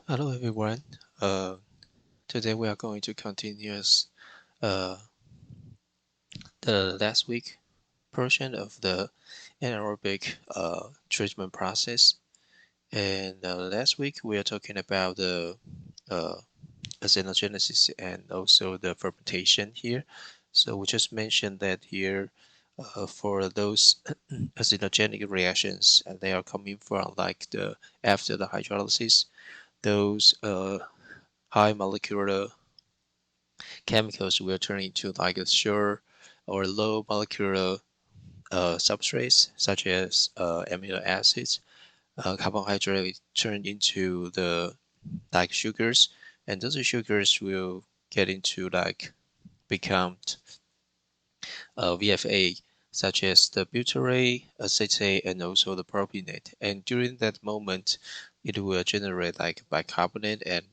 Hello everyone. Today we are going to continue uh, the last week portion of the anaerobic treatment process. And last week we are talking about the uh, acetogenesis and also the fermentation here. So we just mentioned that here for those acetogenic reactions, they are coming from like the after the hydrolysis, those high molecular chemicals will turn into like a sure or low molecular substrates such as amino acids. Carbohydrate turn into the like sugars, and those sugars will get into like become VFA, such as the butyrate, acetate, and also the propionate. And during that moment, it will generate like bicarbonate and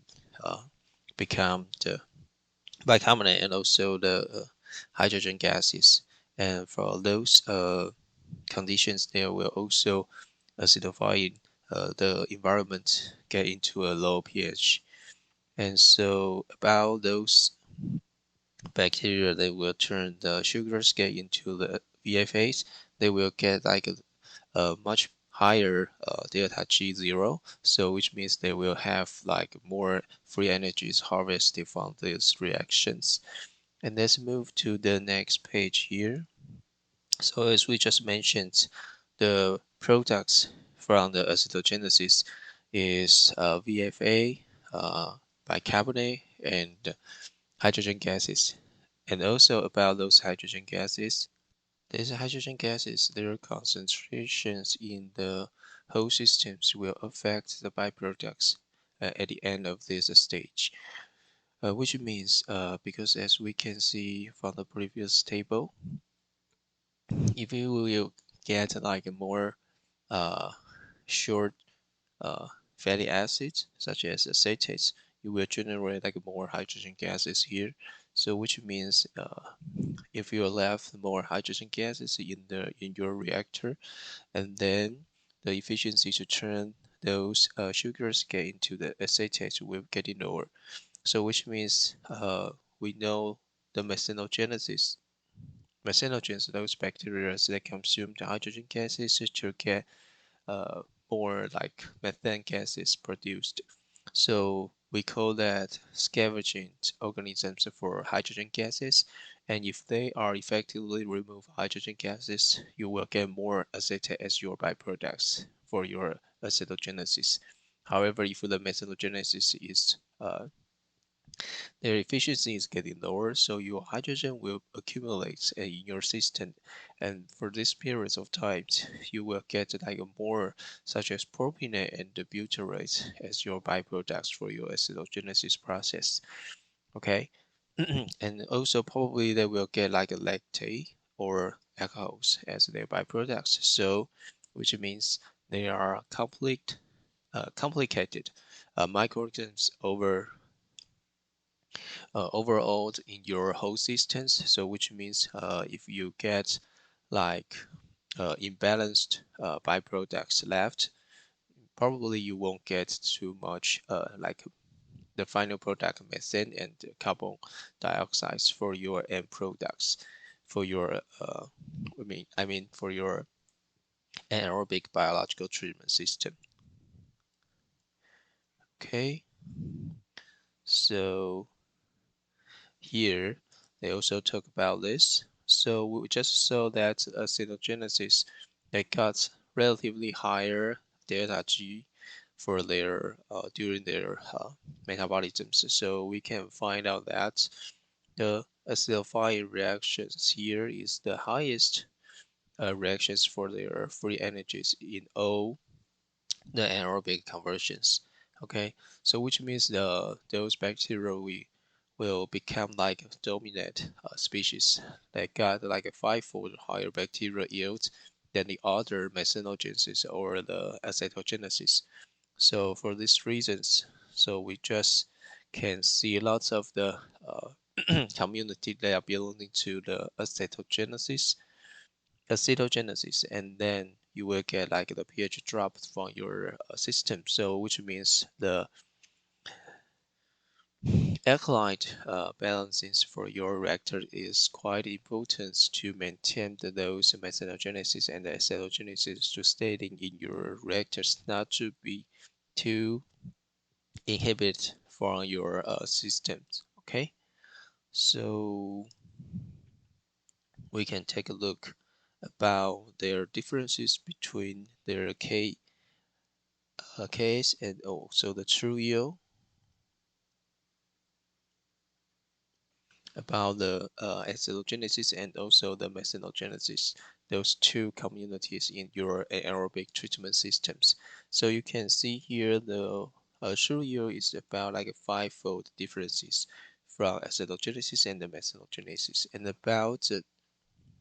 become the bicarbonate and also the hydrogen gases. And for those conditions, they will also acidifying the environment get into a low pH. And so about those bacteria, they will turn the sugars get into the VFAs. They will get like a much higher delta G0, so which means they will have like more free energies harvested from these reactions. And let's move to the next page here. So as we just mentioned, the products from the acetogenesis is VFA, bicarbonate, and hydrogen gases. And also about those hydrogen gases, these hydrogen gases, their concentrations in the whole systems will affect the byproducts at the end of this stage. Which means, because as we can see from the previous table, if you will get like a more uh, short uh, fatty acids such as acetates, you will generate like more hydrogen gases here. So which means if you left more hydrogen gases in your reactor, and then the efficiency to turn those sugars get into the acetates will getting lower. So which means we know the methanogens, those bacteria that consume the hydrogen gases to get uh, more like methane gases produced. So we call that scavenging organisms for hydrogen gases. And if they are effectively remove hydrogen gases, you will get more acetate as your byproducts for your acetogenesis. However, if the methanogenesis is their efficiency is getting lower, so your hydrogen will accumulate in your system, and for this periods of time, you will get like more, such as propionate and butyrate as your byproducts for your acetogenesis process. Okay, and also probably they will get like a lactate or alcohols as their byproducts. So, which means they are complicated microorganisms overall in your whole systems. So which means if you get like imbalanced byproducts left, probably you won't get too much like the final product methane and carbon dioxide for your end products for your I mean for your anaerobic biological treatment system. Okay, so here they also talk about this. So we just saw that acetogenesis, they got relatively higher delta G for their during their metabolisms. So we can find out that the acetylfine reactions here is the highest reactions for their free energies in all the anaerobic conversions. Okay, so which means those bacteria will become like a dominant species that got like a fivefold higher bacterial yield than the other methanogenesis or the acetogenesis. So for these reasons, so we just can see lots of the community that are belonging to the acetogenesis, and then you will get like the pH drop from your system. So which means Alkaline balancing for your reactor is quite important to maintain those methanogenesis and acetogenesis to staying in your reactors, not to be too inhibit from your systems. Okay, so we can take a look about their differences between their case and also the true yield, about the acidogenesis and also the methanogenesis, those two communities in your aerobic treatment systems. So you can see here the true yield is about like a five-fold differences from acidogenesis and the methanogenesis, and about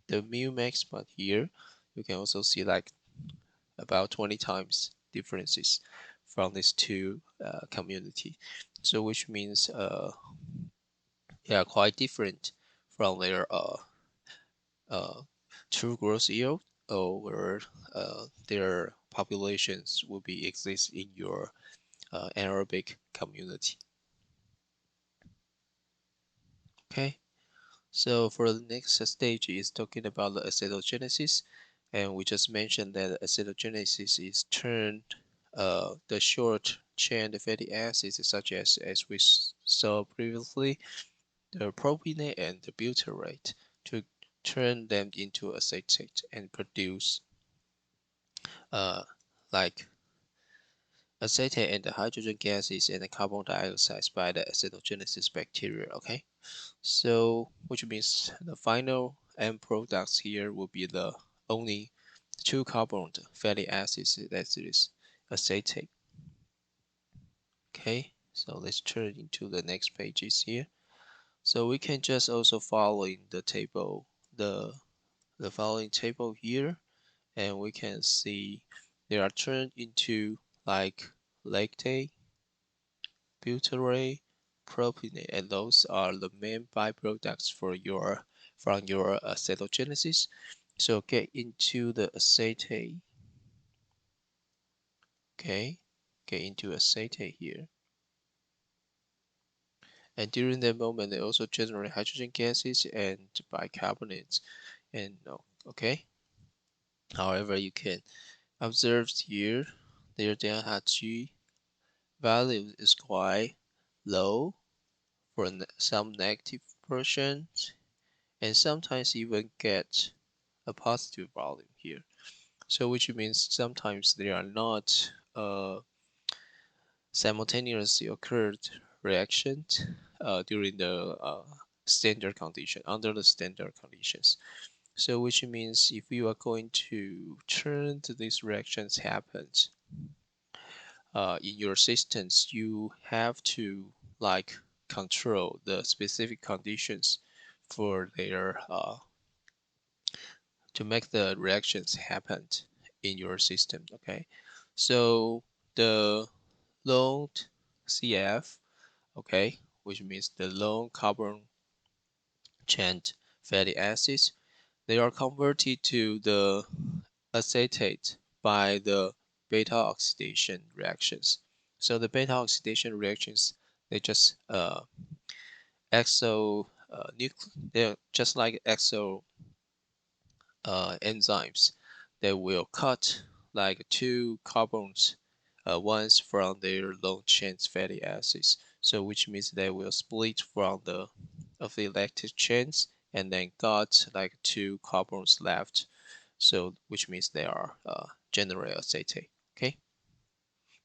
the mu maximum here, you can also see like about 20 times differences from these two community. So which means they are quite different from their uh, true gross yield, or their populations will be exist in your anaerobic community. Okay, so for the next stage is talking about the acetogenesis, and we just mentioned that acetogenesis is turned the short chain fatty acids such as we saw previously, the propionate and the butyrate, to turn them into acetate and produce uh, like acetate and the hydrogen gases and the carbon dioxide by the acetogenesis bacteria. Okay, so which means the final end products here will be the only two carbon fatty acids, that is acetate. Okay, so let's turn into the next pages here. So we can just also follow in the table, the following table here, and we can see they are turned into like lactate, butyrate, propionate, and those are the main byproducts for your from your acetogenesis. So get into the acetate. Okay, get into acetate here, and during that moment they also generate hydrogen gases and bicarbonates. And okay, however, you can observe here their delta G value is quite low for some negative portions, and sometimes even get a positive volume here. So which means sometimes they are not simultaneously occurred reactions during the standard condition, under the standard conditions. So which means if you are going to turn these reactions happens in your systems, you have to like control the specific conditions for their to make the reactions happen in your system. Okay, so the long CF, okay, which means the long carbon chain fatty acids, they are converted to the acetate by the beta oxidation reactions. So the beta oxidation reactions, they just they're just like exo enzymes. They will cut like two carbons once from their long chain fatty acids. So which means they will split from the of the lactic chains and then got like two carbons left. So which means they are generally acetate. Okay.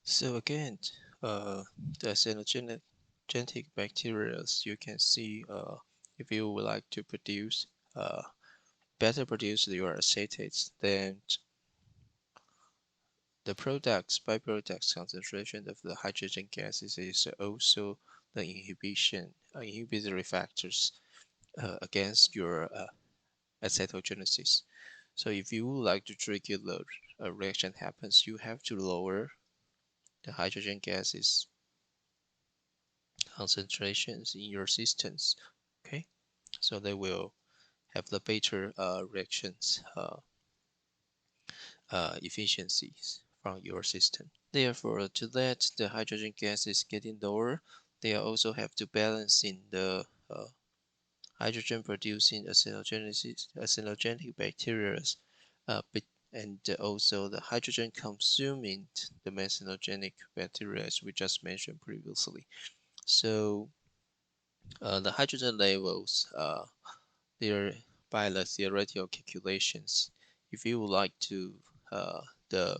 So again, the xenogenic bacteria, you can see if you would like to produce better produce your acetates, then the products byproducts concentration of the hydrogen gases is also the inhibitory factors against your acetogenesis. So if you would like to trigger the reaction happens, you have to lower the hydrogen gases concentrations in your systems. Okay, so they will have the better reactions efficiencies from your system. Therefore, to let the hydrogen gas is getting lower, they also have to balance in the hydrogen producing acinogenic bacteria, uh, and also the hydrogen consuming the methanogenic bacteria, as we just mentioned previously. So the hydrogen levels, they're by the theoretical calculations. If you would like to, the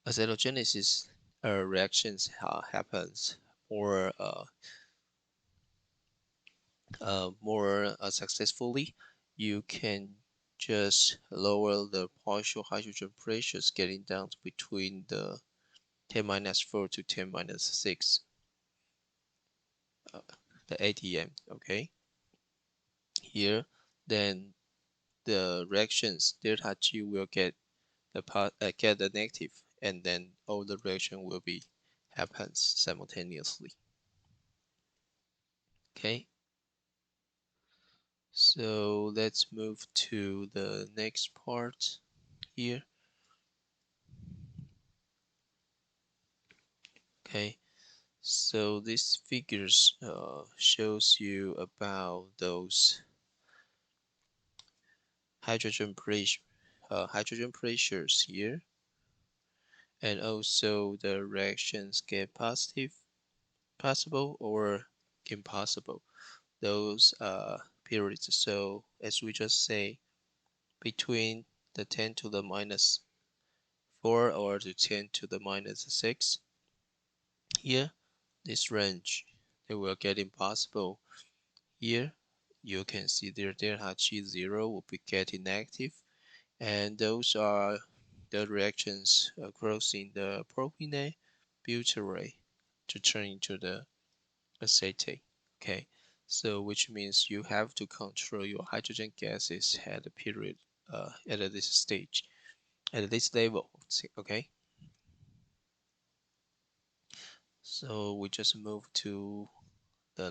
acetogenesis reactions happens more more successfully, you can just lower the partial hydrogen pressures getting down to between the 10 minus 4 to 10 minus 6, uh, the ATM, okay? Here, then the reactions delta G will get get the negative, and then all the reaction will be happens simultaneously, okay? So let's move to the next part here, okay? So these figures shows you about those hydrogen pressure, hydrogen pressures here, and also the reactions get positive, possible or impossible. Those periods. So as we just say, between the 10 to the minus 4 or the 10 to the minus 6, here this range they will get impossible. Here you can see their delta G0 will be getting negative, and those are the reactions crossing the propene butyrate to turn into the acetate. Okay, so which means you have to control your hydrogen gases at a period at this stage, at this level. Okay, so we just move to the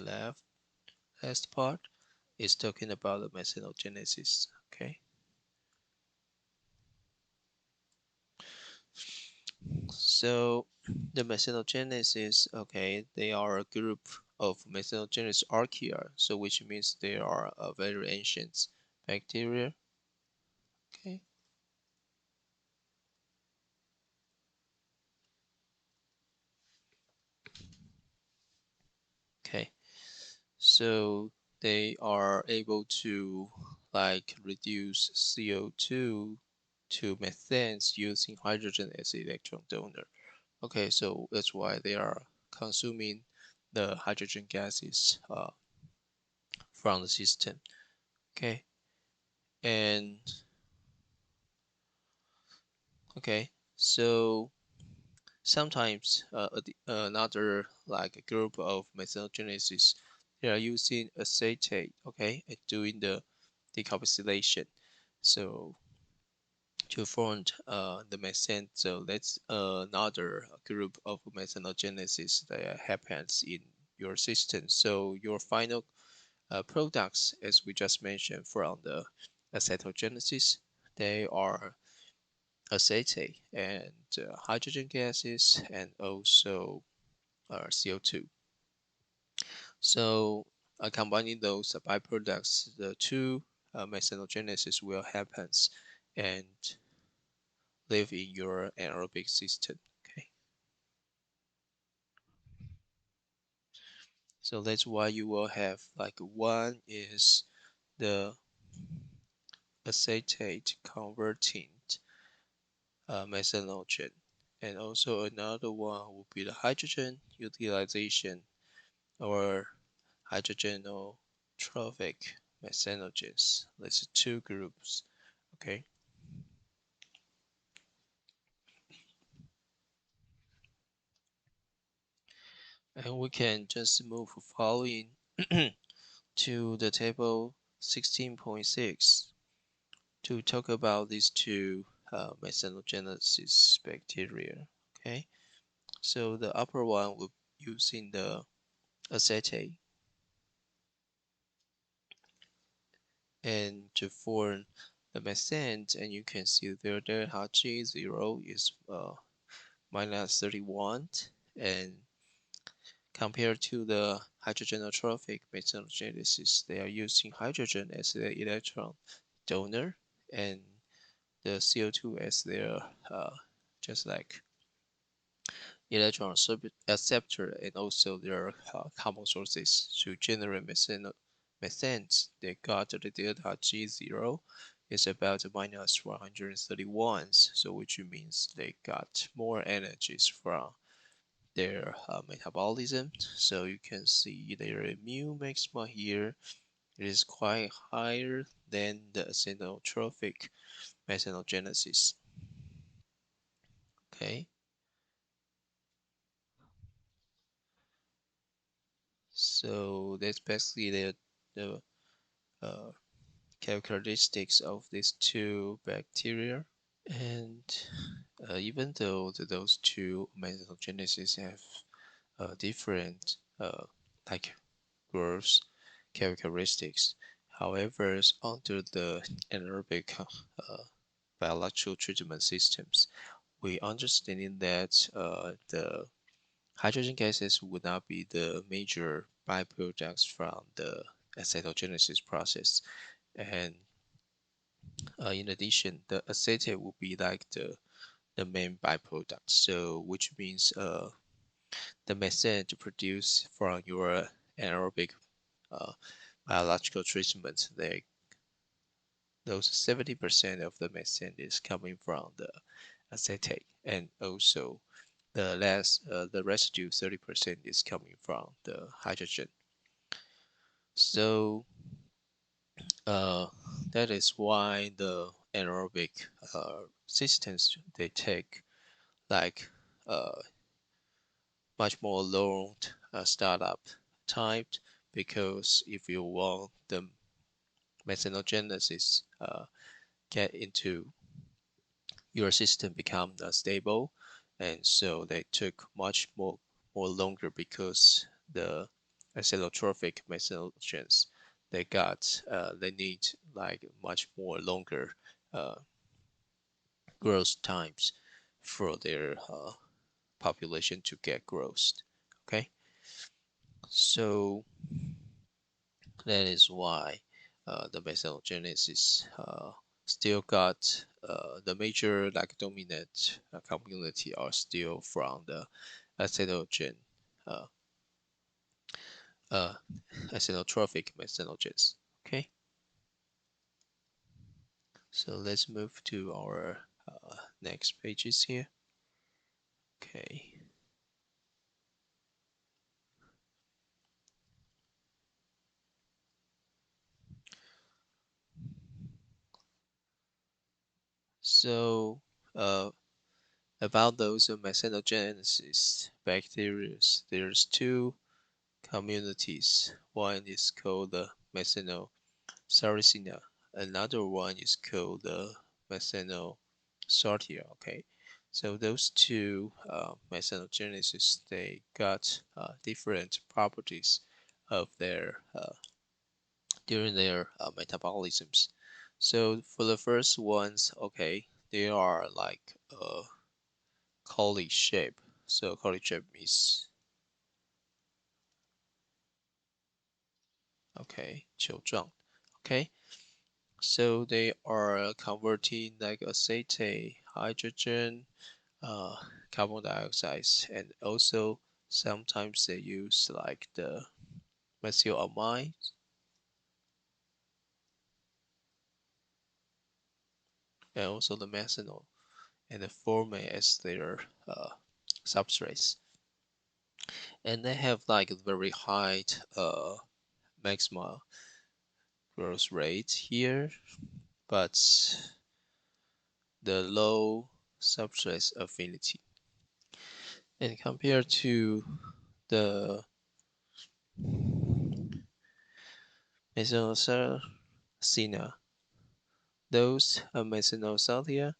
last part. Is talking about the methanogenesis. Okay, so the methanogenesis, okay, they are a group of methanogenous archaea, so which means they are very ancient bacteria. Okay, okay, so they are able to like reduce CO2 to methane using hydrogen as electron donor. Okay, so that's why they are consuming the hydrogen gases from the system. Okay, and okay, so sometimes another like a group of methanogenesis, they are using acetate, okay, and doing the decarboxylation. So to form the methane, so that's another group of methanogenesis that happens in your system. So your final products, as we just mentioned from the acetogenesis, they are acetate and hydrogen gases and also CO2. So combining those byproducts, the two methanogenesis will happen and live in your anaerobic system. Okay, so that's why you will have like one is the acetate converting methanogen, and also another one will be the hydrogen utilization or hydrogenotropic methanogens. That's two groups. Okay, and we can just move following to the table 16.6 to talk about these two methanogenesis bacteria. Okay, so the upper one will using the acetate and to form the methane, and you can see there H0 is minus 31, and Compared to the hydrogenotropic methanogenesis, they are using hydrogen as their electron donor and the CO2 as their just like electron acceptor and also their carbon sources to generate methane. They got the delta G0 is about minus 131, so which means they got more energies from their metabolism. So you can see their mu maxima here is quite higher than the acetyltrophic methanogenesis. Okay, so that's basically the uh, characteristics of these two bacteria. And even though those two methanogenesis have different like growth characteristics, however, under the anaerobic biological treatment systems, we understanding that the hydrogen gases would not be the major byproducts from the acetogenesis process. And in addition, the acetate will be like the main byproduct. So, which means the methane to produce from your anaerobic uh, biological treatment, they those 70% of the methane is coming from the acetate, and also the residue 30% is coming from the hydrogen. So uh, that is why the anaerobic systems they take like uh, much more long startup time, because if you want the methanogenesis get into your system become stable, and so they took much more longer because the acetyltrophic methanogens they need like much more longer uh, growth times for their population to get growth. Okay, so that is why the methanogenesis still got the major like dominant community are still from the acetogen, uh, uh, acetotrophic methanogens. Okay, so let's move to our next pages here. Okay, so uh, about those methanogenesis bacteria, there's two communities. One is called the Sarracenia. Another one is called the Methanosortia. Okay, so those two methanogenesis they got different properties of their during their metabolisms. So for the first ones, okay, they are like collie shape. So collie shape is okay, 球状. Okay, so they are converting like acetate, hydrogen, uh, carbon dioxide, and also sometimes they use like the methylamine and also the methanol and the formate as their substrates. And they have like a very high maximum growth rate here, but the low substrate affinity. And compared to the Mesocercina, those Mesinocelia,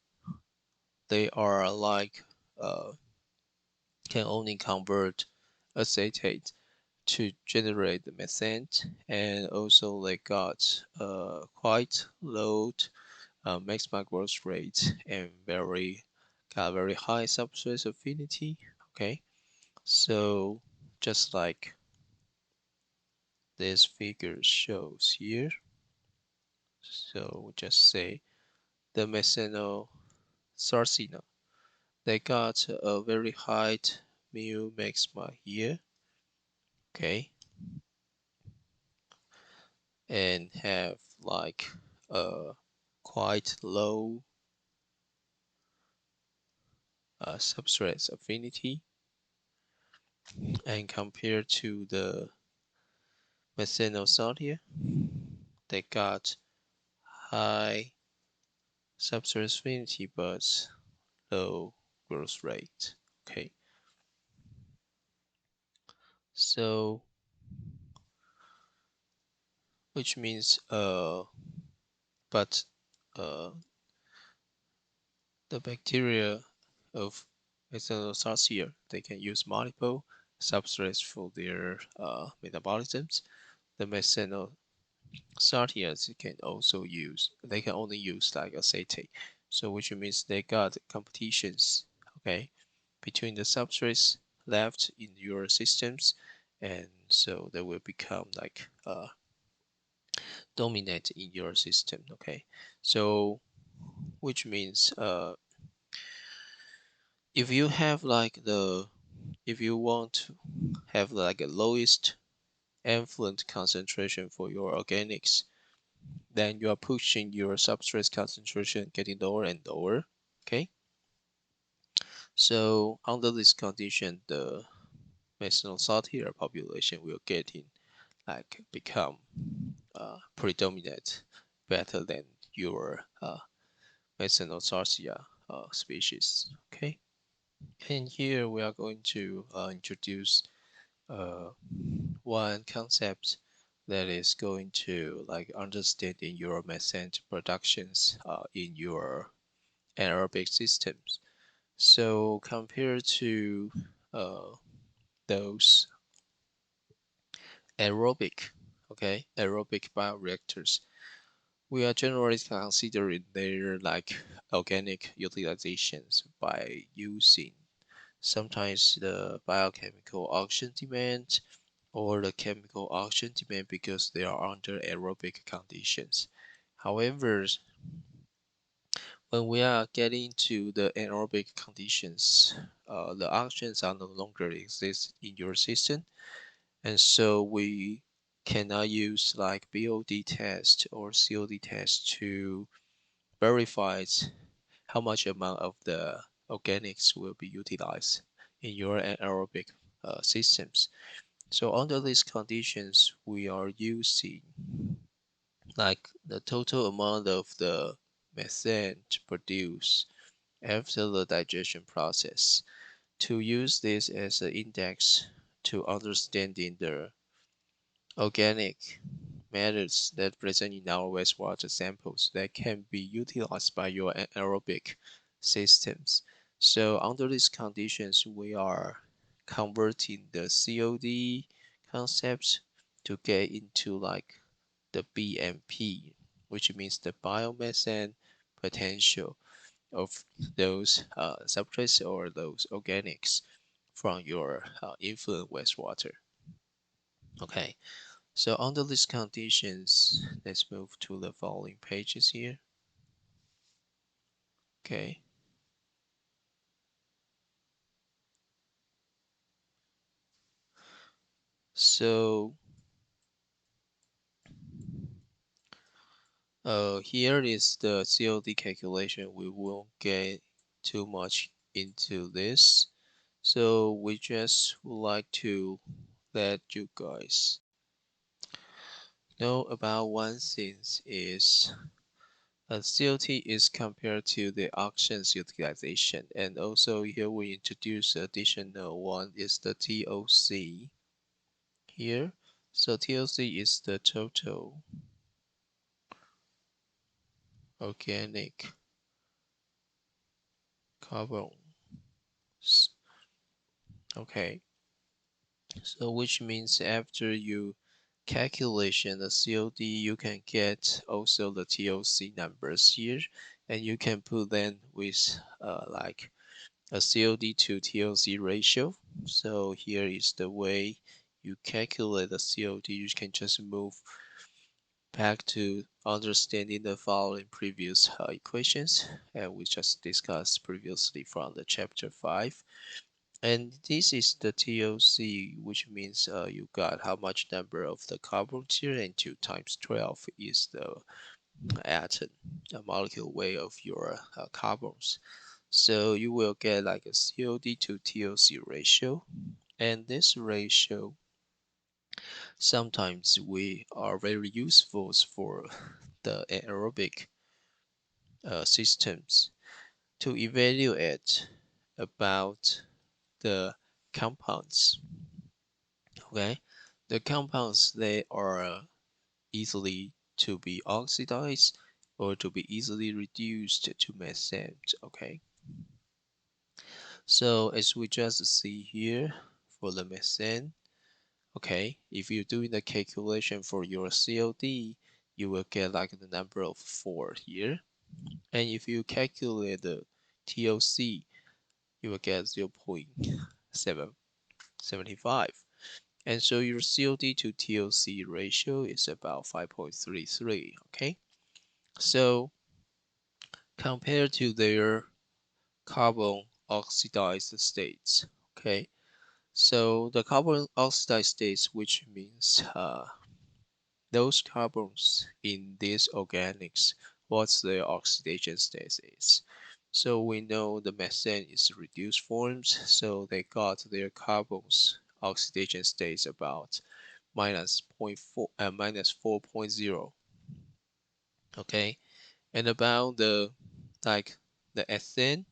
they are like can only convert acetate to generate the methane, and also they got quite low maximum growth rate and very high substrate affinity. Okay, so just like this figure shows here. So we just say the methanol sarcina. They got a very high mu maxima here, okay, and have like a quite low substrate affinity, and compared to the methanol salt here, they got high substrate affinity but low growth rate. Okay, so which means but uh the bacteria of Methanosarcia, they can use multiple substrates for their metabolisms. The Methanosartias can also use, they can only use like acetate. So which means they got competitions, okay, between the substrates left in your systems, and so they will become like dominant in your system, okay. So which means if you have like if you want to have like a lowest effluent concentration for your organics, then you are pushing your substrate concentration getting lower and lower, okay. So under this condition, the methanol saltier population will getting like become predominant better than your methanol saltia species, okay. And here we are going to introduce uh, one concept that is going to like understanding your methane productions in your anaerobic systems. So compared to uh, those aerobic, okay, aerobic bioreactors, we are generally considering their like organic utilizations by using sometimes the biochemical oxygen demand or the chemical oxygen demand because they are under aerobic conditions. However, when we are getting to the anaerobic conditions, the oxygens are no longer exist in your system, and so we cannot use like BOD test or COD test to verify how much amount of the organics will be utilized in your anaerobic systems. So under these conditions, we are using like the total amount of the methane to produce after the digestion process to use this as an index to understanding the organic matters that present in our wastewater samples that can be utilized by your anaerobic systems. So under these conditions, we are converting the COD concept to get into like the BMP, which means the biomethane potential of those substrates or those organics from your influent wastewater. Okay, so under these conditions, let's move to the following pages here. Okay, so here is the COD calculation. We won't get too much into this. So we just would like to let you guys know about one thing is COT is compared to the auctions utilization, and also here we introduce additional one is the TOC here. So TOC is the total organic carbon. Okay, so which means after you calculation the COD, you can get also the TOC numbers here, and you can put them with like a COD to TOC ratio. So here is the way you calculate the COD. You can just move back to understanding the following previous equations, and we just discussed previously from the chapter 5. And this is the TOC, which means you got how much number of the carbons here, and 2 times 12 is the atom, the molecule weight of your carbons. So you will get like a COD to TOC ratio, and this ratio sometimes we are very useful for the anaerobic systems to evaluate about the compounds. Okay, the compounds they are easily to be oxidized or to be easily reduced to methane. Okay, so as we just see here for the methane, okay, if you're doing the calculation for your COD, you will get like the number of 4 here. And if you calculate the TOC, you will get 0.775. And so your COD to TOC ratio is about 5.33, okay? So compared to their carbon oxidized states, okay? So the carbon oxidized states, which means those carbons in these organics, what's their oxidation state is. So we know the methane is reduced forms, so they got their carbons oxidation states about minus 0.4 minus 4.0. Okay, and about the like the ethane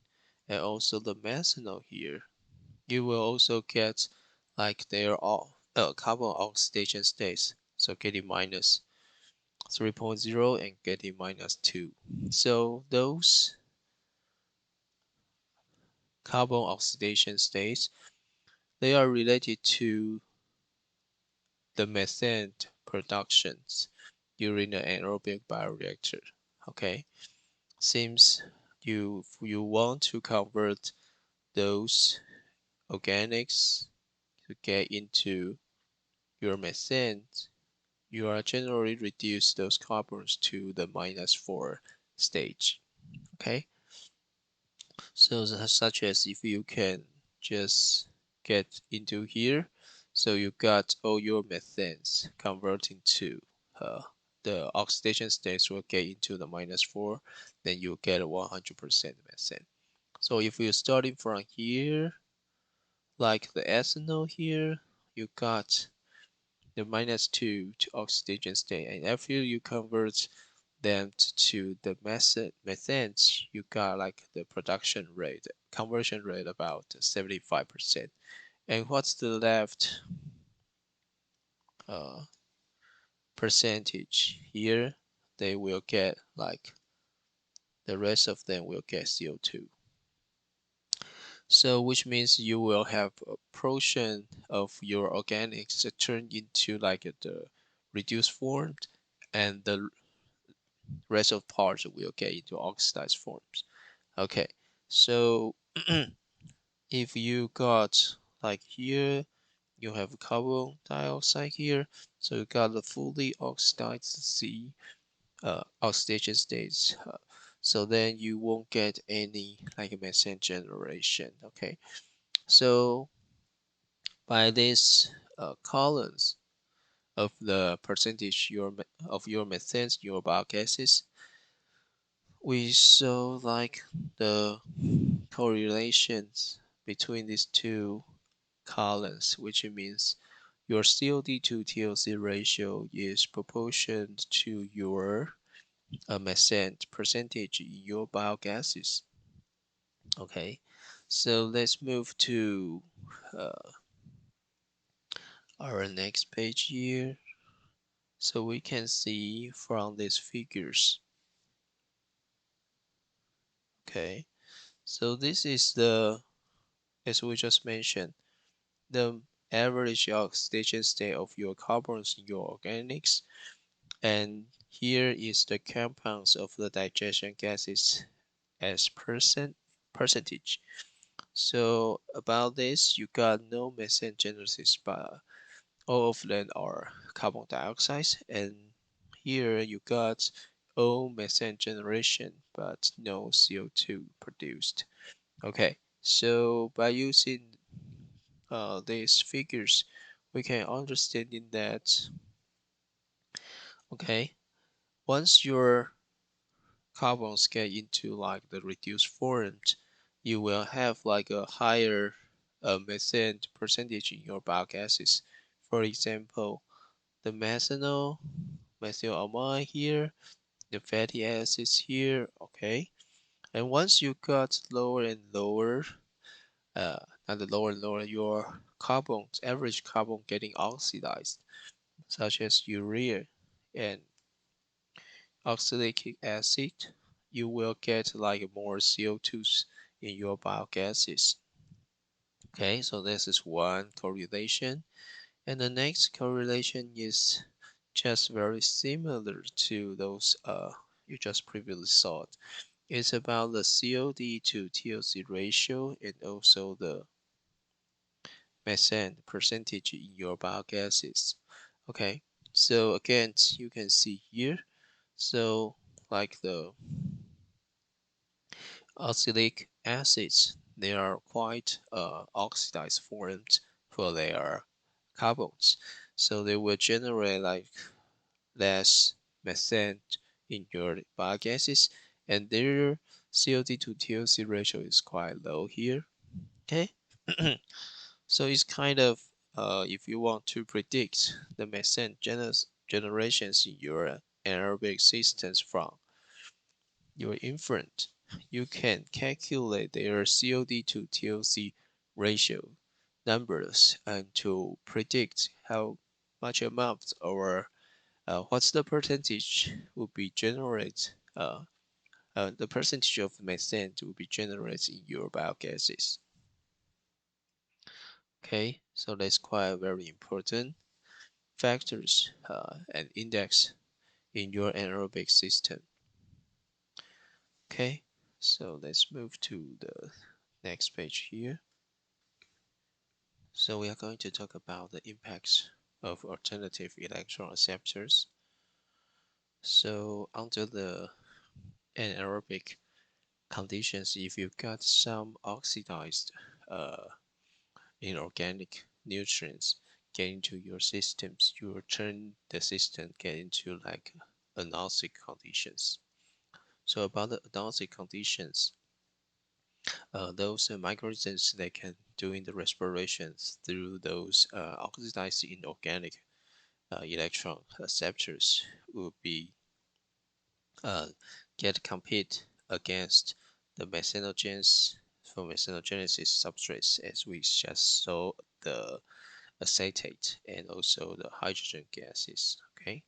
and also the methanol here, you will also get like their all carbon oxidation states. So getting minus 3.0 and getting minus 2. So those carbon oxidation states, they are related to the methane productions during the anaerobic bioreactor. Okay, since you want to convert those organics to get into your methane, you are generally reduce those carbons to the minus 4 stage. Okay, so such as if you can just get into here, so you got all your methanes converting to the oxidation states will get into the minus 4, then you get a 100% methane. So if you're starting from here, like the ethanol here, you got the minus 2 to oxidation state, and after you convert them to the methanes, you got like the production rate, conversion rate about 75%. And what's the left uh, percentage here? They will get like the rest of them will get CO2. So which means you will have a portion of your organics that turn into like the reduced form, and the rest of parts will get into oxidized forms. Okay, so if you got like here, you have carbon dioxide here, so you got the fully oxidized C oxidation states. So then you won't get any like methane generation. Okay, so by this columns of the percentage of your methanes, your biogases, we saw like the correlations between these two columns, which means your COD to TOC ratio is proportional to your methane percentage in your biogases. Okay, so let's move to uh, our next page here. So we can see from these figures. Okay, so this is the, as we just mentioned, the average oxidation state of your carbons in your organics, and here is the compounds of the digestion gases as percentage. So about this, you got no methane genesis, but all of them are carbon dioxide, and here you got all methane generation, but no CO2 produced. Okay, so by using these figures, we can understand in that, okay, once your carbons get into like the reduced form, you will have like a higher methane percentage in your biogases. For example, the methanol, methylamine here, the fatty acids here, okay? And once you got lower and lower, not the lower and lower, your carbons, average carbon getting oxidized, such as urea and oxalic acid, you will get like more CO2s in your biogases. Okay, so this is one correlation. And the next correlation is just very similar to those you just previously saw. It's about the COD to TOC ratio and also the methane percentage in your biogases. Okay, so again, you can see here. So like the oxalic acids, they are quite oxidized forms for their carbons. So they will generate like less methane in your biogases, and their COD to TOC ratio is quite low here. Okay, so it's kind of if you want to predict the methane generations in your anaerobic systems from your infant, you can calculate their COD to TOC ratio numbers and to predict how much amount or what's the percentage will be generated the percentage of methane will be generated in your biogases. Okay, so that's quite very important factors and index in your anaerobic system. Okay, so let's move to the next page here. So we are going to talk about the impacts of alternative electron acceptors. So under the anaerobic conditions, if you got some oxidized inorganic nutrients get into your systems, you will turn the system get into like anoxic conditions. So about the anoxic conditions, those microorganisms that can doing the respirations through those oxidized inorganic electron acceptors will be uh, get compete against the methanogens for methanogenesis substrates as we just saw the acetate and also the hydrogen gases. Okay,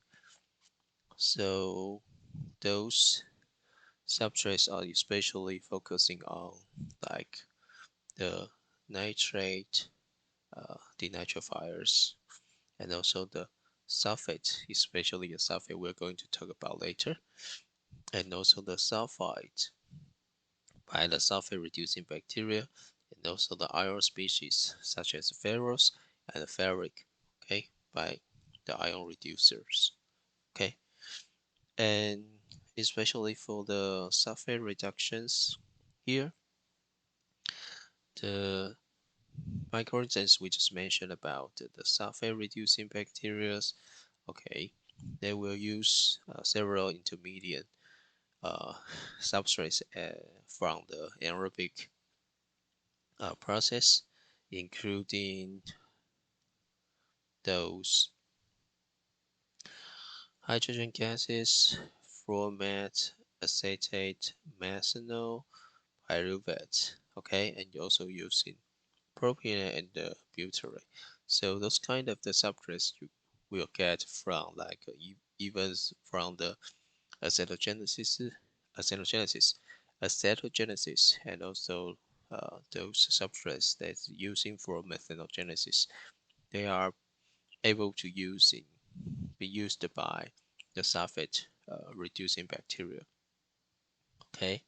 so those substrates are especially focusing on like the nitrate denitrifiers and also the sulfate, especially the sulfate we're going to talk about later, and also the sulfite by the sulfate reducing bacteria, and also the ion species such as ferrous and ferric, okay, by the ion reducers, okay, and especially for the sulfate reductions here, the microorganisms we just mentioned about the sulfate reducing bacteria, okay, they will use several intermediate uh, substrates from the anaerobic process, including those hydrogen gases, format, acetate, methanol, pyruvate. Okay, and you're also using propylene and butyrate. So those kind of the substrates you will get from like even from the acetogenesis, acetogenesis, acetogenesis, and also those substrates that's using for methanogenesis. They are able to be used by the sulfate reducing bacteria. Okay,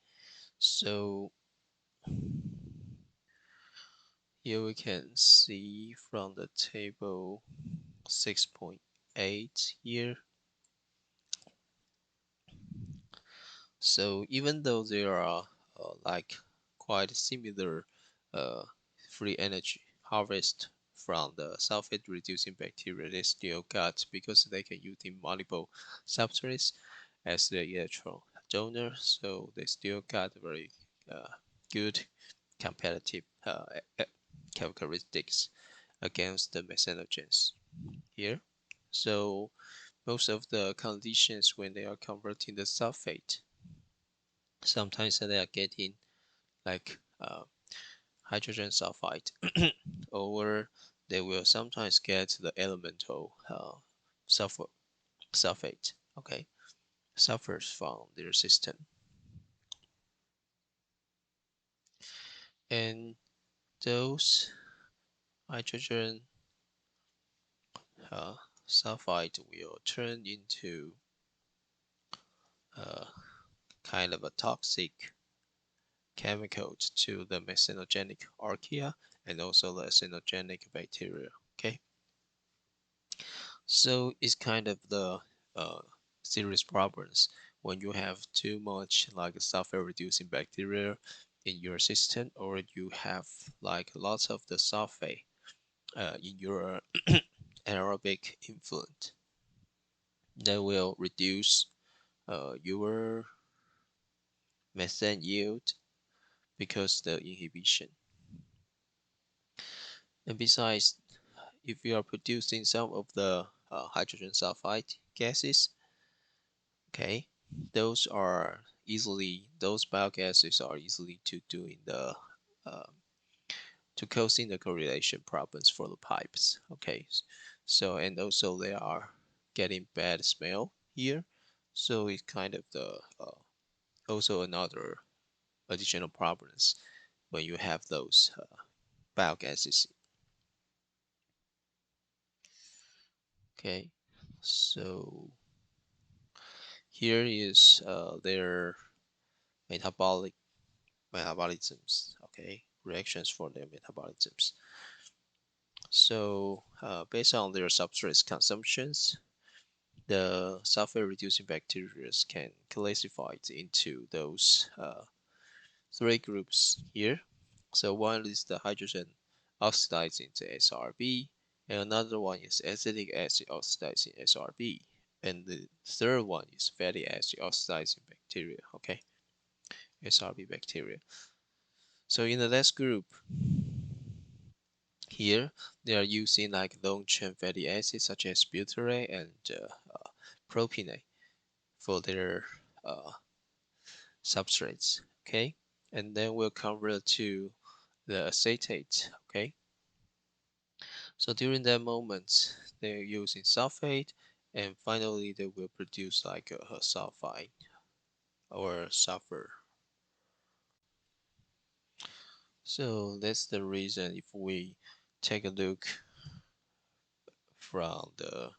so Here we can see from the table 6.8 here. So even though there are like quite similar uh, free energy harvest from the sulfate reducing bacteria, they still got, because they can use in multiple substrates as the electron donor, so they still got very uh, good competitive characteristics against the methanogens here. So most of the conditions when they are converting the sulfate, sometimes they are getting like hydrogen sulfide, or they will sometimes get the elemental sulfur sulfate. Okay, suffers from their system, and those hydrogen uh, sulfide will turn into uh, kind of a toxic chemical to the methanogenic archaea and also the cyanogenic bacteria. Okay, so it's kind of the uh, serious problems when you have too much like sulfur reducing bacteria in your system, or you have like lots of the sulfate in your anaerobic influent that will reduce your methane yield because the inhibition. And besides, if you are producing some of the hydrogen sulfide gases, okay, those biogases are easily to doing the uh, to causing the correlation problems for the pipes. Okay, so and also they are getting bad smell here, so it's kind of the also another additional problems when you have those biogases. Okay, so here is their metabolic metabolisms. Okay, reactions for their metabolisms. So based on their substrate consumptions, the sulfur reducing bacteria can classify it into those three groups here. So one is the hydrogen oxidizing to SRB, and another one is acetic acid oxidizing SRB, and the third one is fatty acid oxidizing bacteria. Okay, SRB bacteria. So in the last group here, they are using like long chain fatty acids such as butyrate and propionate for their uh, substrates. Okay, and then we'll convert to the acetate. Okay, so during that moment, they're using sulfate, and finally they will produce like a sulfide or sulfur. So that's the reason if we take a look from the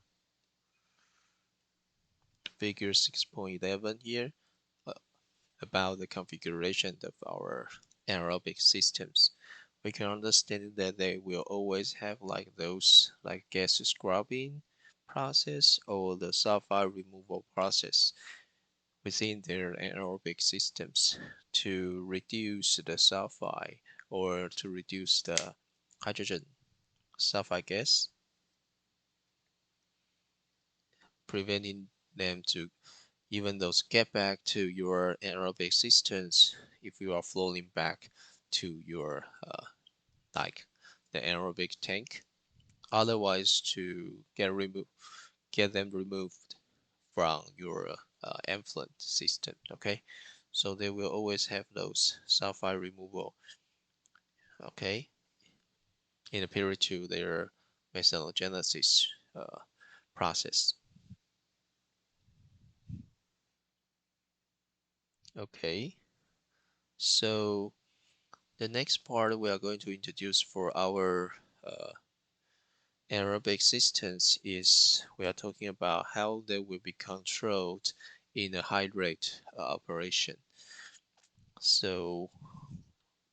figure 6.11 here uh, about the configuration of our anaerobic systems, we can understand that they will always have like those like gas scrubbing process or the sulfide removal process within their anaerobic systems to reduce the sulfide or to reduce the hydrogen sulfide gas, preventing them to even those get back to your anaerobic systems if you are flowing back to your like the anaerobic tank. Otherwise, to get them removed from your effluent system. Okay, so they will always have those sulfide removal. Okay, in a period to their methanogenesis process. Okay, so the next part we are going to introduce for our aerobic systems is we are talking about how they will be controlled in a high rate operation. So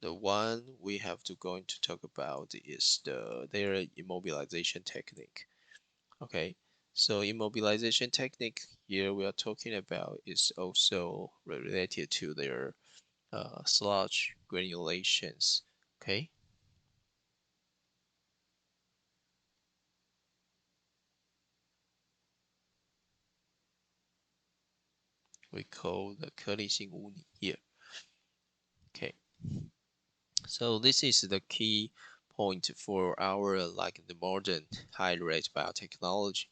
the one we have to going to talk about is their immobilization technique. Okay, so immobilization technique here we are talking about is also related to their sludge granulations. Okay, we call the 颗粒性污泥 here. Okay, so this is the key point for our like the modern high rate biotechnology.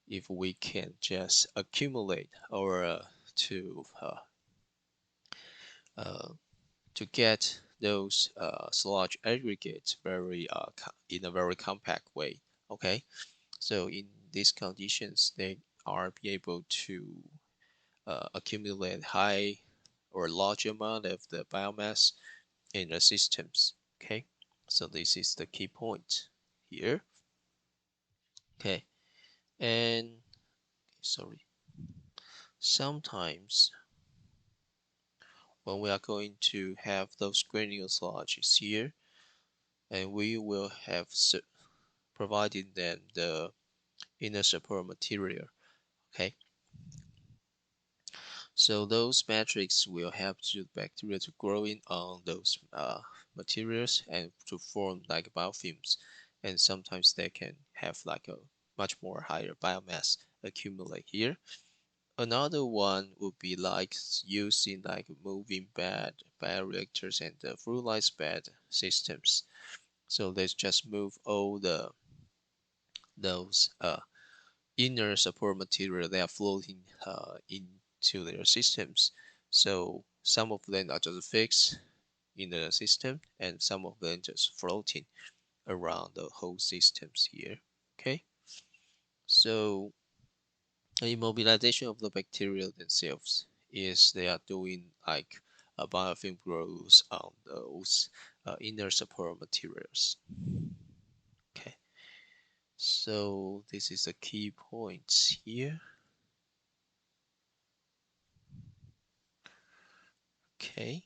If we can just accumulate or uh, to get those sludge aggregates in a very compact way. Okay, so in these conditions, they are be able to accumulate high or large amount of the biomass in the systems. Okay, so this is the key point here. Okay, and sorry, sometimes when we are going to have those granular sludges here, and we will have providing them the inner support material. Okay, so those matrix will help the bacteria to grow in on those materials and to form like biofilms, and sometimes they can have like a much more higher biomass accumulate here. Another one would be like using like moving bed bioreactors and the fluidized bed systems. So let's just move all those inner support material they are floating into their systems. So some of them are just fixed in the system, and some of them just floating around the whole systems here. Okay, so the immobilization of the bacteria themselves is they are doing like a biofilm growth on those inner support materials. Okay, so this is the key points here. Okay.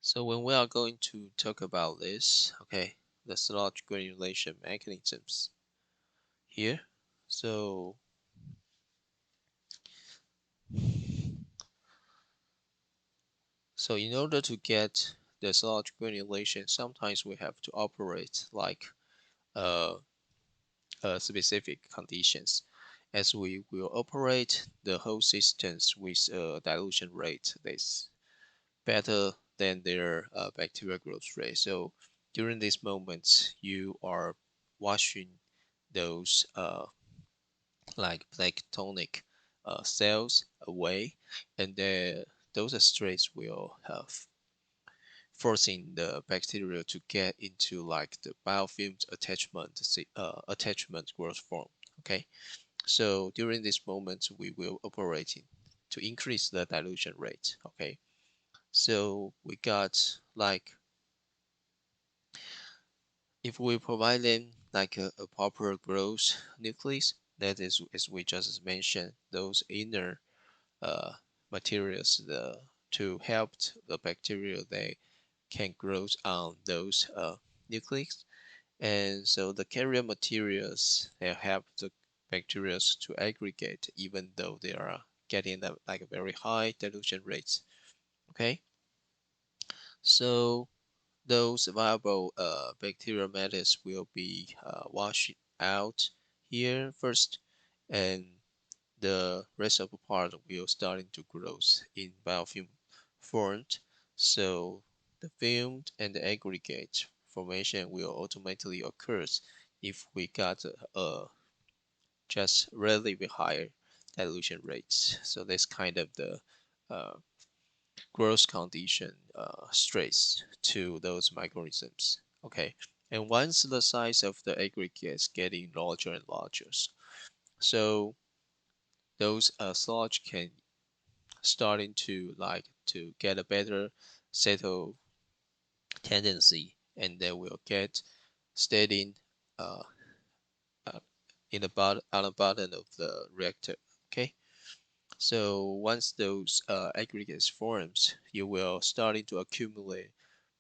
So when we are going to talk about this, okay, the sludge granulation mechanisms here. So in order to get the sludge granulation, sometimes we have to operate like uh, specific conditions, as we will operate the whole systems with a dilution rate that's better than their bacterial growth rate. So during these moments, you are washing those like planktonic cells away, and those strains will have forcing the bacteria to get into like the biofilm attachment growth form. Okay, so during this moment we will operating to increase the dilution rate. Okay, so we got like if we provide them like a proper growth nucleus, that is as we just mentioned, those inner uh, materials to help the bacteria they can grow on those nucleus, and so the carrier materials they help the bacteria to aggregate even though they are getting like a very high dilution rates. Okay, so those viable bacterial matters will be washed out here first, and the rest of the part will starting to grow in biofilm formed. So the film and the aggregate formation will automatically occur if we got just relatively higher dilution rates. So that's kind of the uh, growth condition stress to those microorganisms. Okay, and once the size of the aggregate is getting larger and larger, so those sludge can starting to like to get a better settle tendency, and they will get staying uh, uh, in the bottom on the bottom of the reactor. Okay, So once those aggregates forms, you will starting to accumulate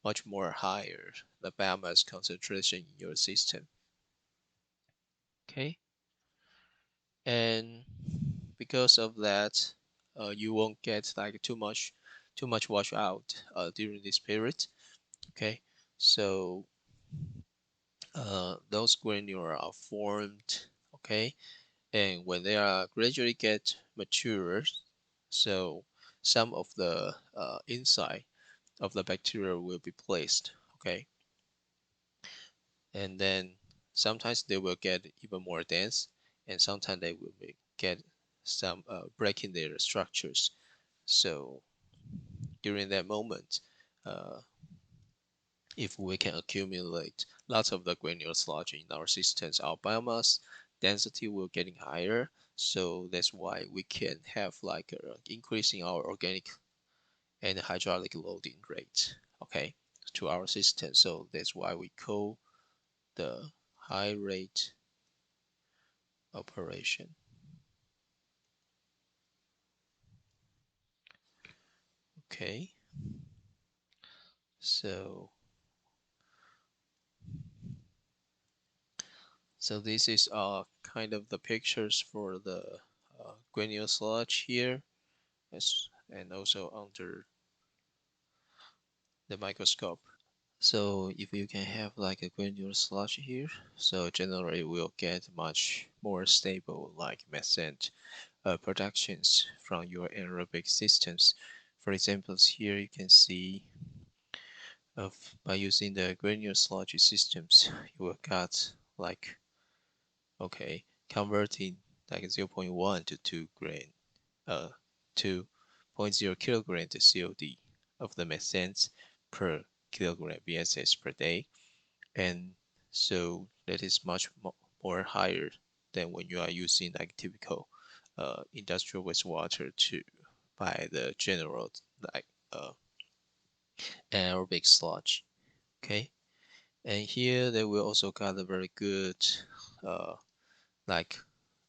much more higher the biomass concentration in your system. Okay, and because of that, you won't get like too much washout during this period. Okay, so those granules are formed. Okay, and when they are gradually get mature, so some of the inside of the bacteria will be placed. Okay, and then sometimes they will get even more dense, and sometimes they will get some breaking their structures. So during that moment, uh, if we can accumulate lots of the granular sludge in our systems, our biomass density will getting higher. So that's why we can have like increasing our organic and hydraulic loading rate, okay, to our system. So that's why we call the high rate operation. Okay, so this is kind of the pictures for the granular sludge here, and also under the microscope. So if you can have like a granular sludge here, so generally we'll get much more stable like methane productions from your anaerobic systems. For example, here you can see of by using the granular sludge systems, you will got like okay converting like 0.1 to 2 grain, 2.0 kilogram to COD of the methane per kilogram VSS per day, and so that is much more higher than when you are using like typical industrial wastewater to by the general like anaerobic sludge. Okay, and here they will also got a very good uh, like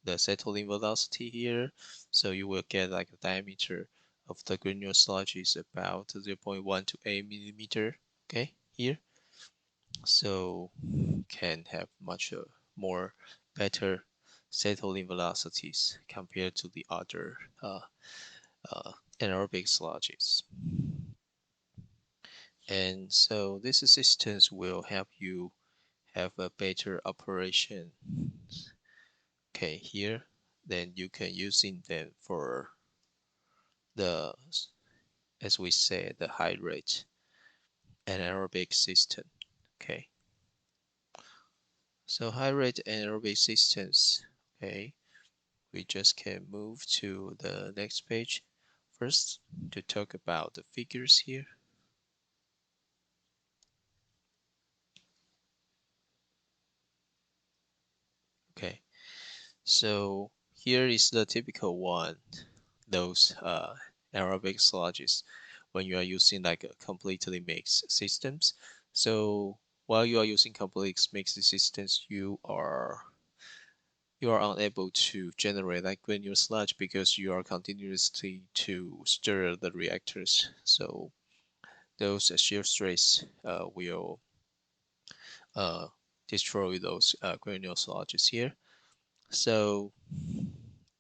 the settling velocity here, so you will get like the diameter of the granular sludge is about 0.1 to 8 millimeter. Okay, here, so can have much more better settling velocities compared to the other anaerobic sludges. And so these systems will help you have a better operation. Okay, here, then you can using them for the, as we say, the high rate anaerobic system. Okay, so high rate anaerobic systems. Okay, we just can move to the next page first to talk about the figures here. Okay, so here is the typical one, those aerobic sludges when you are using like a completely mixed systems. So while you are using completely mixed systems, you are unable to generate like granular sludge because you are continuously to stir the reactors. So those shear stress will uh, destroy those granular sludges here. So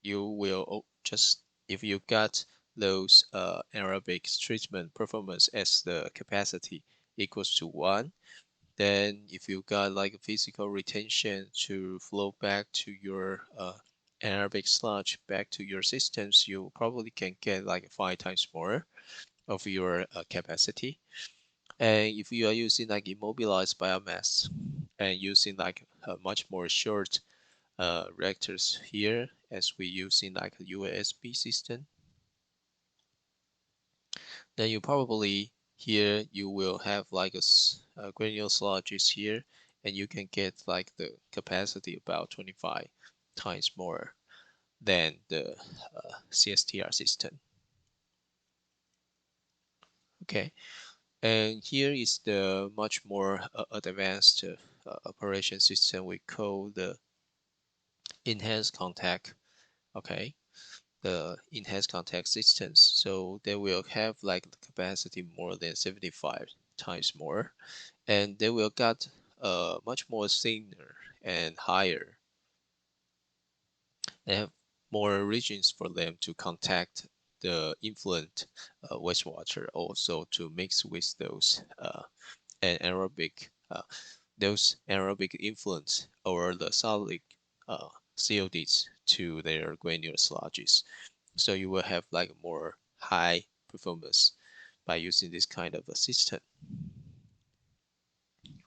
you will just, if you got those aerobic treatment performance as the capacity equals to 1, then if you got like a physical retention to flow back to your anaerobic sludge back to your systems, you probably can get like 5 times more of your capacity. And if you are using like immobilized biomass and using like a much more short reactors here, as we using like a USB system, then you probably here you will have like a granular sludges here, and you can get like the capacity about 25 times more than the CSTR system. Okay, and here is the much more advanced operation system we call the enhanced contact. Okay, the enhanced contact systems. So they will have like the capacity more than 75 times more, and they will got much more thinner and higher. They have more regions for them to contact the influent wastewater, also to mix with those anaerobic those anaerobic influence or the solid CODs to their granular sludges. So you will have like more high performance by using this kind of a system.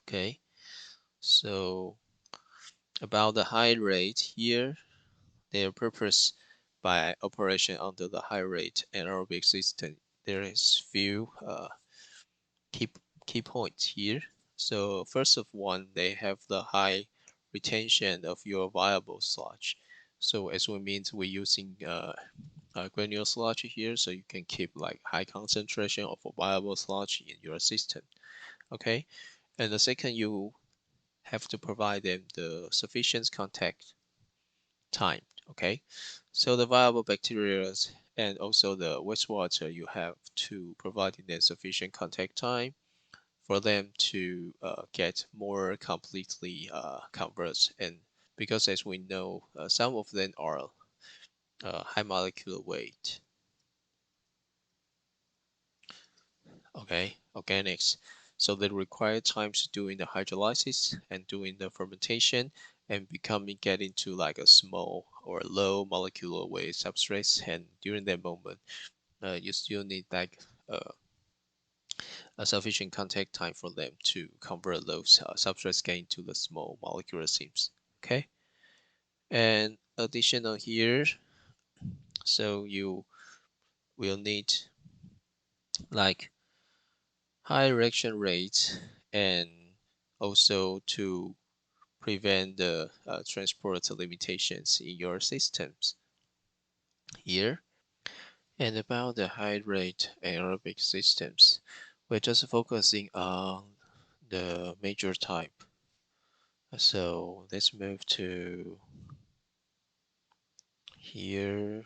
Okay, so about the high rate here, their purpose by operation under the high rate anaerobic system, there is few key, key points here. So first of one, they have the high retention of your viable sludge. So as we mean, we're using granular sludge here, so you can keep like high concentration of a viable sludge in your system. Okay, and the second, you have to provide them the sufficient contact time. Okay, so the viable bacteria and also the wastewater, you have to provide them sufficient contact time for them to get more completely converged. And because as we know, some of them are high molecular weight, okay, organics. So they require times doing the hydrolysis and doing the fermentation and becoming getting to like a small or low molecular weight substrates. And during that moment, you still need like a sufficient contact time for them to convert those substrates getting to the small molecular seams. Okay, and additional here, so you will need like high reaction rate and also to prevent the transport limitations in your systems here. And about the high rate aerobic systems, we're just focusing on the major type. So let's move to here.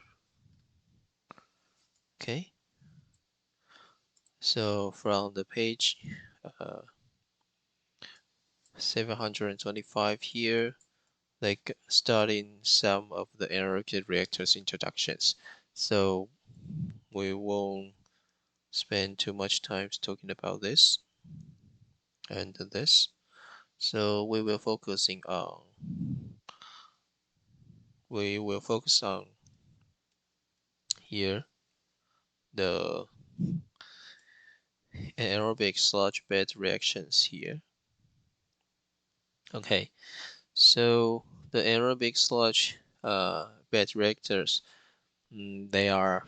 Okay, so from the page uh, 725 here, like starting some of the anaerobic reactors introductions. So we won't spend too much time talking about this and this. So we will focus on here the anaerobic sludge bed reactions here. Okay, so the anaerobic sludge bed reactors, they are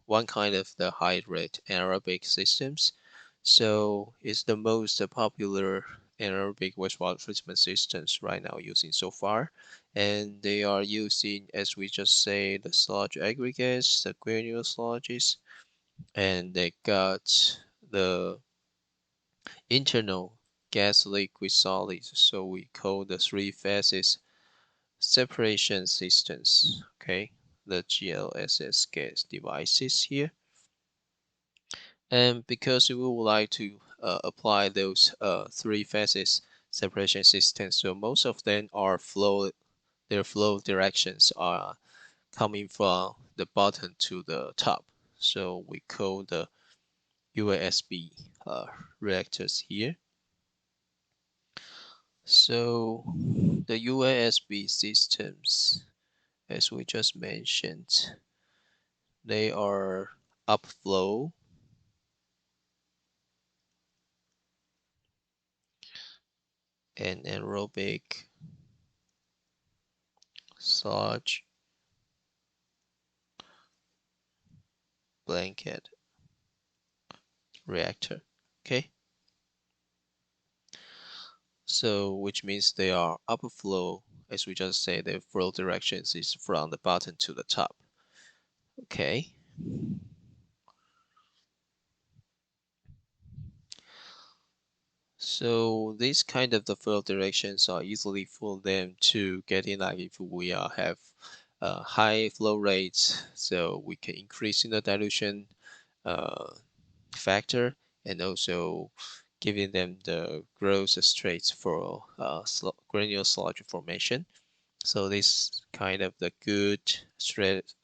one kind of the high rate anaerobic systems. So it's the most popular anaerobic wastewater treatment systems right now using so far. And they are using, as we just say, the sludge aggregates, the granular sludges, and they got the internal gas liquid solids. So we call the three phases separation systems. Okay, the GLSS gas devices here. And because we would like to apply those three phases separation systems, so most of them are their flow directions are coming from the bottom to the top. So we call the USB reactors here. So the USB systems, as we just mentioned, they are upflow and aerobic sludge blanket reactor. Okay, so which means they are upflow, as we just said, the flow directions is from the bottom to the top. Okay, so these kind of the flow directions are easily for them to get in, like if we have high flow rates, so we can increase in the dilution uh, factor, and also giving them the growth rates for granular sludge formation. So this kind of the good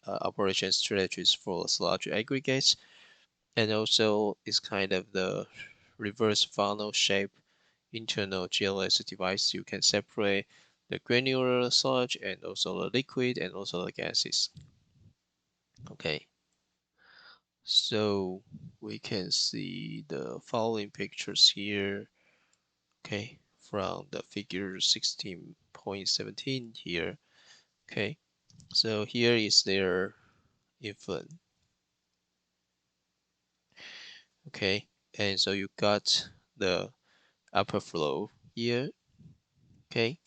operation strategies for sludge aggregates, and also is kind of the reverse funnel shape internal GLS device. You can separate the granular sludge and also the liquid and also the gases. Okay, so we can see the following pictures here. Okay, from the figure 16.17 here. Okay, so here is their influence. Okay, and so you got the upper flow here. Okay,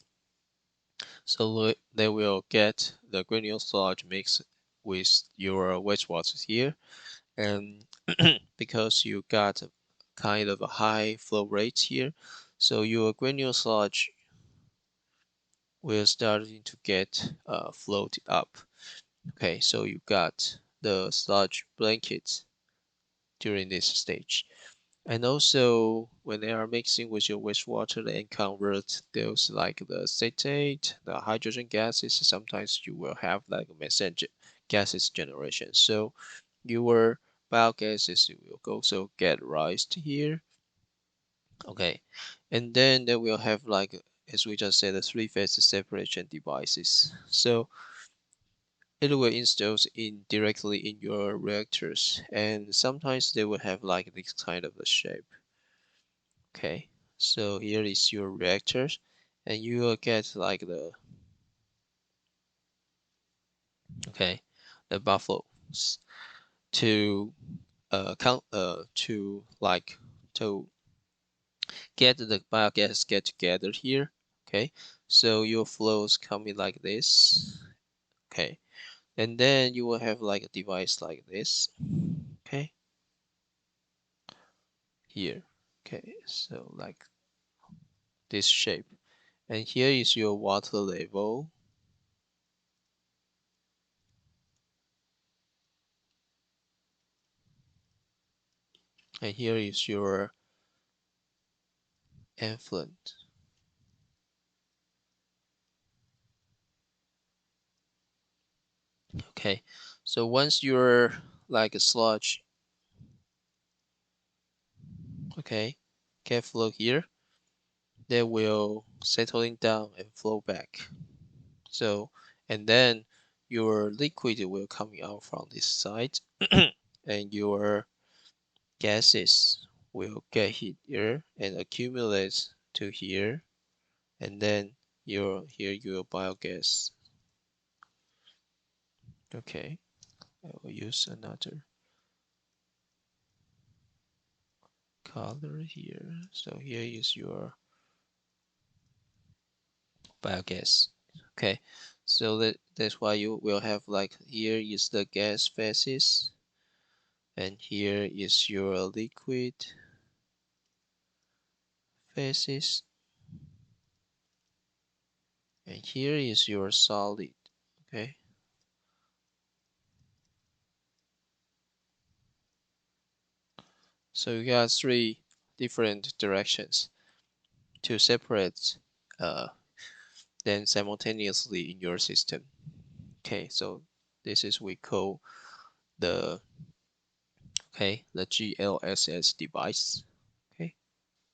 so they will get the granular sludge mixed with your wastewater here, and because you got a kind of a high flow rate here, so your granular sludge will starting to get floated up. Okay, so you got the sludge blankets during this stage. And also, when they are mixing with your wastewater, they convert those like the acetate, the hydrogen gases. Sometimes you will have like a methane gases generation. So your biogases will also get raised here. Okay, and then they will have like, as we just said, the three-phase separation devices. So it will install in directly in your reactors, and sometimes they will have like this kind of a shape. Okay, so here is your reactors, and you will get like the okay the buffaloes to count to like to get the biogas get together here. Okay, so your flows coming like this. Okay, and then you will have like a device like this. Okay, here. Okay, so like this shape, and here is your water level, and here is your effluent. Okay, so once you're like a sludge, okay, can flow here, they will settling down and flow back. So, and then your liquid will coming out from this side, and your gases will get here and accumulate to here, and then your biogas. Okay, I will use another color here. So here is your biogas. Okay, so that's why you will have like here is the gas phases, and here is your liquid phases, and here is your solid. Okay, so you got three different directions to separate them simultaneously in your system. Okay, so this is we call the the GLSS device. Okay,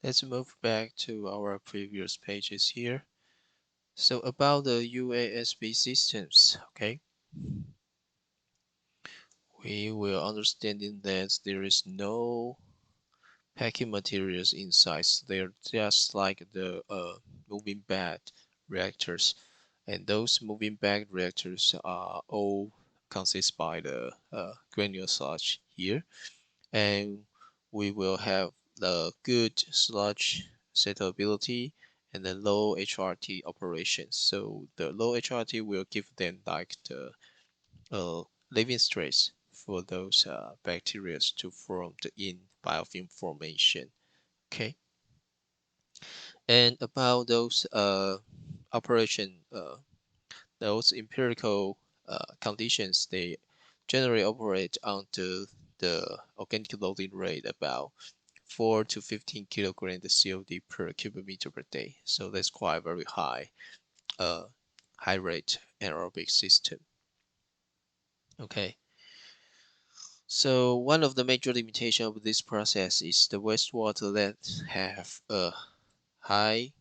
let's move back to our previous pages here. So about the UASB systems, okay, we will understanding that there is no packing materials inside. They're just like the moving bed reactors, and those moving bed reactors are all consist by the granular sludge here, and we will have the good sludge settability and the low HRT operations. So the low HRT will give them like the living stress for those bacteria to form in biofilm formation. Okay, and about those operation, those empirical conditions, they generally operate under the organic loading rate about 4 to 15 kilograms COD per cubic meter per day. So that's quite very uh, high rate anaerobic system. Okay. So one of the major limitations of this process is the wastewater that have a high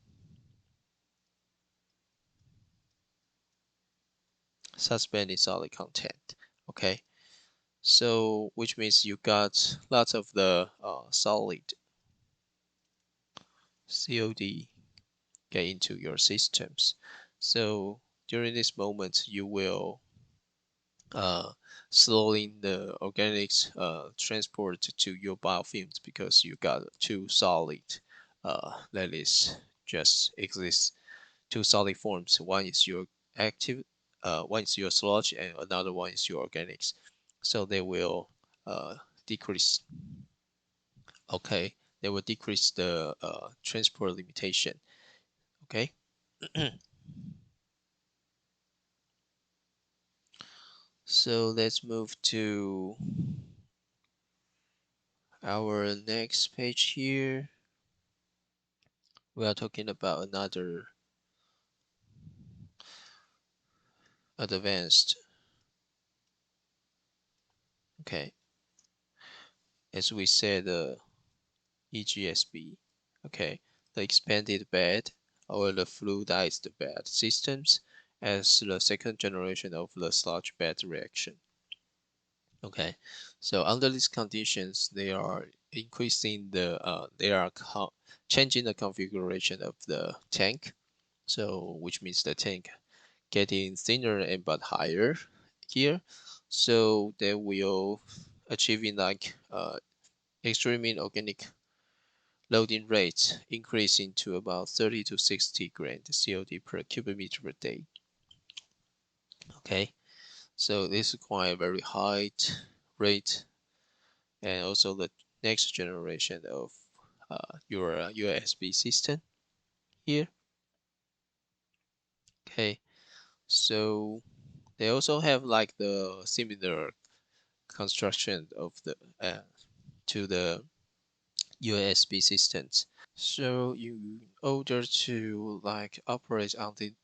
suspended solid content. Okay, so which means you got lots of the solid COD get into your systems. So during this moment, you will uh, slowing the organics transport to your biofilms because you got two solid that is just exist two solid forms. One is your active, one is your sludge, and another one is your organics. So they will decrease. Okay, they will decrease the transport limitation. Okay. So let's move to our next page here. We are talking about another advanced. Okay, as we said, EGSB. Okay, the expanded bed or the fluidized bed systems as the second generation of the sludge bed reaction. Okay, so under these conditions, they are increasing the changing the configuration of the tank. So which means the tank getting thinner and but higher here. So they will achieving like extreme organic loading rates increasing to about 30 to 60 grams COD per cubic meter per day. Okay, so this is quite a very high rate, and also the next generation of your USB system here. Okay, so they also have like the similar construction of the to the USB systems. So in order to like operate on the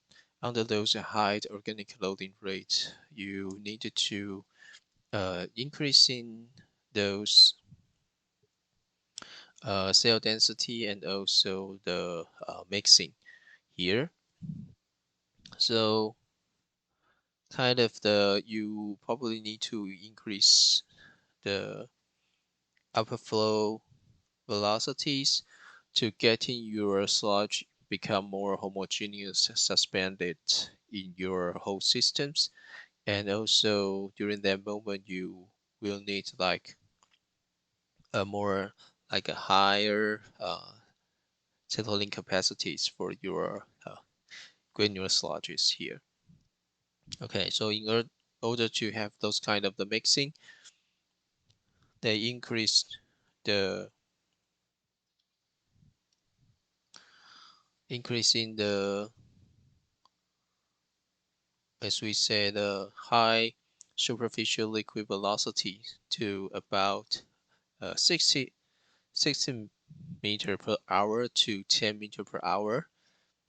under those high organic loading rates, you need to increasing those cell density and also the mixing here. So kind of the you probably need to increase the upper flow velocities to getting your sludge become more homogeneous suspended in your whole systems, and also during that moment you will need like a more like a higher settling capacities for your granular sludges here. Okay, so in order to have those kind of the mixing, they increased the increasing the as we said high superficial liquid velocity to about 60 meter per hour to 10 meter per hour.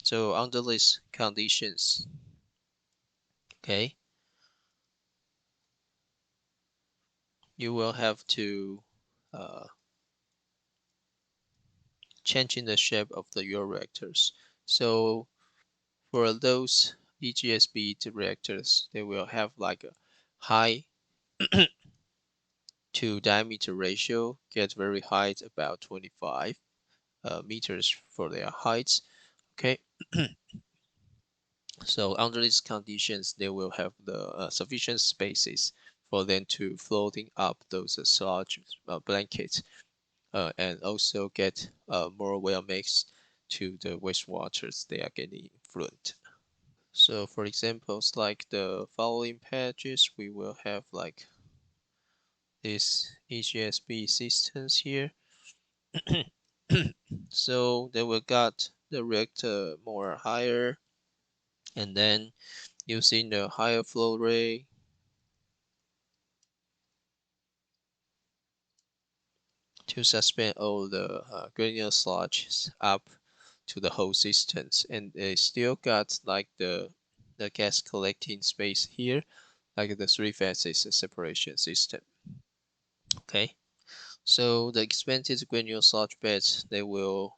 So under these conditions, okay, you will have to uh, change in the shape of the your reactors. So for those EGSB reactors, they will have like a high to diameter ratio, get very high, about 25 meters for their heights. Okay, so under these conditions, they will have the sufficient spaces for them to floating up those sludge blankets and also get more well mixed to the wastewaters they are getting influent. So for examples like the following pages, we will have like this EGSB systems here. So they will got the reactor more higher, and then using the higher flow rate to suspend all the granular sludge up to the whole systems, and they still got like the gas collecting space here, like the three phases separation system. Okay, so the expanded granular sludge beds, they will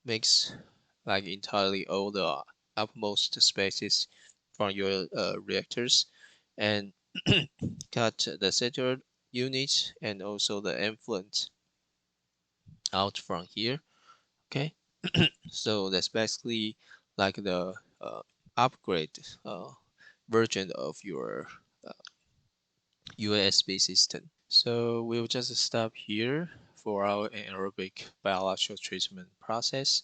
mix like entirely all the upmost spaces from your reactors, and cut the center unit and also the effluent out from here. Okay, so that's basically like the upgrade version of your uh, USB system. So we'll just stop here for our anaerobic biological treatment process,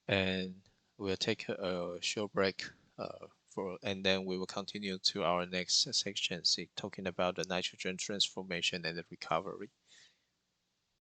and we'll take a short break and then we will continue to our next section, talking about the nitrogen transformation and the recovery.